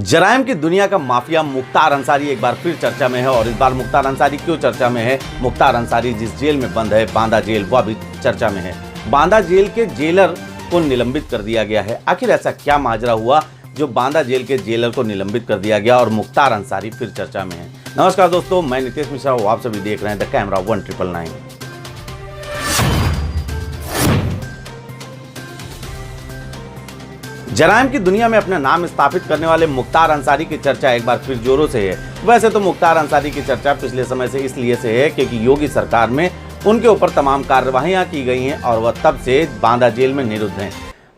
जराइम की दुनिया का माफिया मुख्तार अंसारी एक बार फिर चर्चा में है। और इस बार मुख्तार अंसारी क्यों चर्चा में है? मुख्तार अंसारी जिस जेल में बंद है, बांदा जेल, वह भी चर्चा में है। बांदा जेल के जेलर को निलंबित कर दिया गया है। आखिर ऐसा क्या माजरा हुआ जो बांदा जेल के जेलर को निलंबित कर दिया गया और मुख्तार अंसारी फिर चर्चा में है? नमस्कार दोस्तों, मैं नितेश मिश्रा, आप सभी देख रहे हैं द कैमरा 1999। जराइम की दुनिया में अपना नाम स्थापित करने वाले मुख्तार अंसारी की चर्चा एक बार फिर जोरों से है। वैसे तो मुख्तार अंसारी की चर्चा पिछले समय से इसलिए से है क्योंकि योगी सरकार में उनके ऊपर तमाम कार्रवाइयां की गई हैं और वह तब से बांदा जेल में निरुद्ध हैं।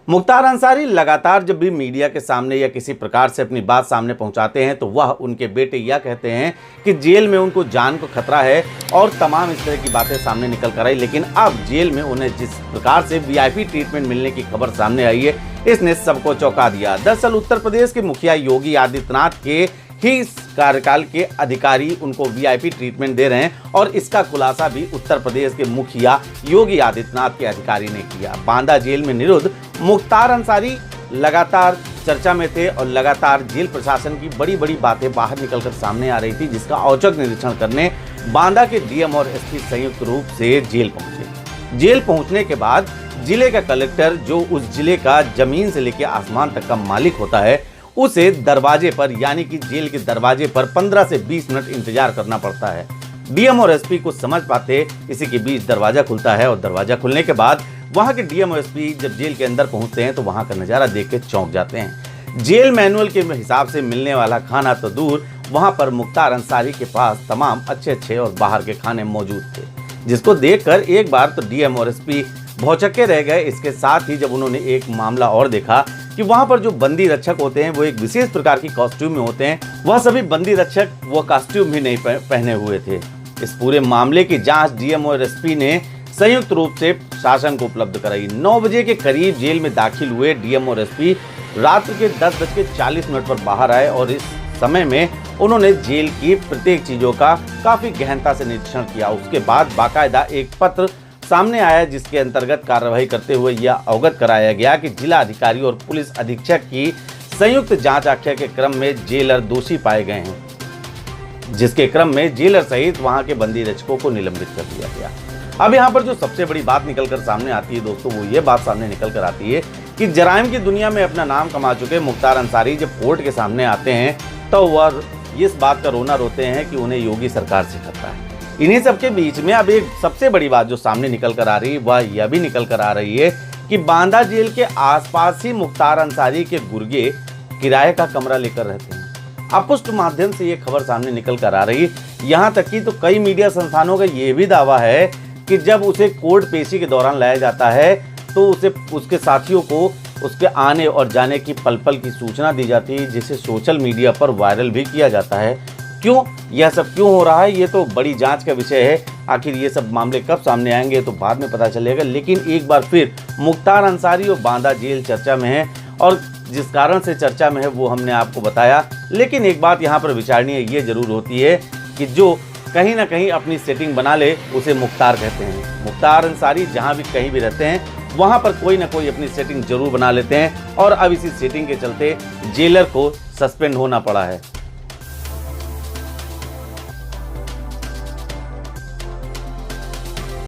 मुख्तार अंसारी लगातार जब भी मीडिया के सामने या किसी प्रकार से अपनी बात सामने पहुंचाते हैं तो वह उनके बेटे यह कहते हैं कि जेल में उनको जान को खतरा है और तमाम इस तरह की बातें सामने निकल कर आई। लेकिन अब जेल में उन्हें जिस प्रकार से वीआईपी ट्रीटमेंट मिलने की खबर सामने आई है, इसने सबको चौंका दिया। दरअसल उत्तर प्रदेश के मुखिया योगी आदित्यनाथ के ही कार्यकाल के अधिकारी उनको वीआईपी ट्रीटमेंट दे रहे हैं और इसका खुलासा भी उत्तर प्रदेश के मुखिया योगी आदित्यनाथ के अधिकारी ने किया। बांदा जेल में निरुद्ध मुख्तार अंसारी लगातार चर्चा में थे और लगातार जेल प्रशासन की बड़ी बड़ी बातें बाहर निकलकर सामने आ रही थी, जिसका औचक निरीक्षण करने बांदा के डीएम और एसपी संयुक्त रूप से जेल पहुंचे। जेल पहुंचने के बाद जिले का कलेक्टर, जो उस जिले का जमीन से लेकर आसमान तक का मालिक होता है, उसे दरवाजे पर यानी कि जेल के दरवाजे पर 15 से 20 मिनट इंतजार करना पड़ता है। डीएम और एसपी को समझ पाते इसी के बीच दरवाजा खुलता है और दरवाजा खुलने के बाद वहां के डीएम और एसपी जब जेल के अंदर पहुंचते हैं तो वहां का नजारा देख के चौंक जाते हैं। जेल मैनुअल के हिसाब से मिलने वाला खाना तो दूर, वहां पर मुख्तार अंसारी के पास तमाम अच्छे और बाहर के खाने मौजूद थे, जिसको देखकर एक बार तो डीएम और एसपी भौचक्के रह गए। इसके साथ ही जब उन्होंने एक मामला और देखा कि वहां पर जो बंदी रक्षक होते हैं वो एक विशेष प्रकार की कॉस्ट्यूम में होते हैं, वह सभी बंदी रक्षक वो कॉस्ट्यूम भी नहीं पहने हुए थे। इस पूरे मामले की जांच डीएम और एसपी ने संयुक्त रूप से शासन को उपलब्ध कराई। 9 बजे के करीब जेल में दाखिल हुए डीएम और एसपी रात के 10:40 पर बाहर आए और इस समय में उन्होंने जेल की प्रत्येक चीजों का काफी गहनता से निरीक्षण किया। उसके बाद बाकायदा एक पत्र सामने आया जिसके अंतर्गत कार्रवाई करते हुए यह अवगत कराया गया कि जिला अधिकारी और पुलिस अधीक्षक की संयुक्त जांच आख्या के क्रम में जेलर दोषी पाए गए हैं, जिसके क्रम में जेलर सहित वहां के बंदी रक्षकों को निलंबित कर दिया गया। अब यहाँ पर जो सबसे बड़ी बात निकलकर सामने आती है दोस्तों, वो ये बात सामने निकल कर आती है कि जराइम की दुनिया में अपना नाम कमा चुके मुख्तार अंसारी जब कोर्ट के सामने आते हैं तो वह इस बात का रोना रोते हैं कि उन्हें योगी सरकार से खतरा है। इन्हीं सबके बीच में अब एक सबसे बड़ी बात जो सामने निकल कर आ रही है वह यह भी निकल कर आ रही है कि बांदा जेल के आसपास ही मुख्तार अंसारी के गुर्गे किराए का कमरा लेकर रहते हैं। अपुष्ट माध्यम से ये खबर सामने निकल कर आ रही है। यहाँ तक कि तो कई मीडिया संस्थानों का ये भी दावा है कि जब उसे कोर्ट पेशी के दौरान लाया जाता है तो उसे उसके साथियों को उसके आने और जाने की पल पल की सूचना दी जाती है, जिसे सोशल मीडिया पर वायरल भी किया जाता है। क्यों यह सब क्यों हो रहा है, ये तो बड़ी जांच का विषय है। आखिर ये सब मामले कब सामने आएंगे तो बाद में पता चलेगा। लेकिन एक बार फिर मुख्तार अंसारी और बांदा जेल चर्चा में है और जिस कारण से चर्चा में है वो हमने आपको बताया। लेकिन एक बात यहाँ पर विचारणीय ये जरूर होती है कि जो कहीं ना कहीं अपनी सेटिंग बना ले उसे मुख्तार कहते हैं। मुख्तार अंसारी जहाँ भी कहीं भी रहते हैं वहाँ पर कोई ना कोई अपनी सेटिंग जरूर बना लेते हैं और अब इसी सेटिंग के चलते जेलर को सस्पेंड होना पड़ा है।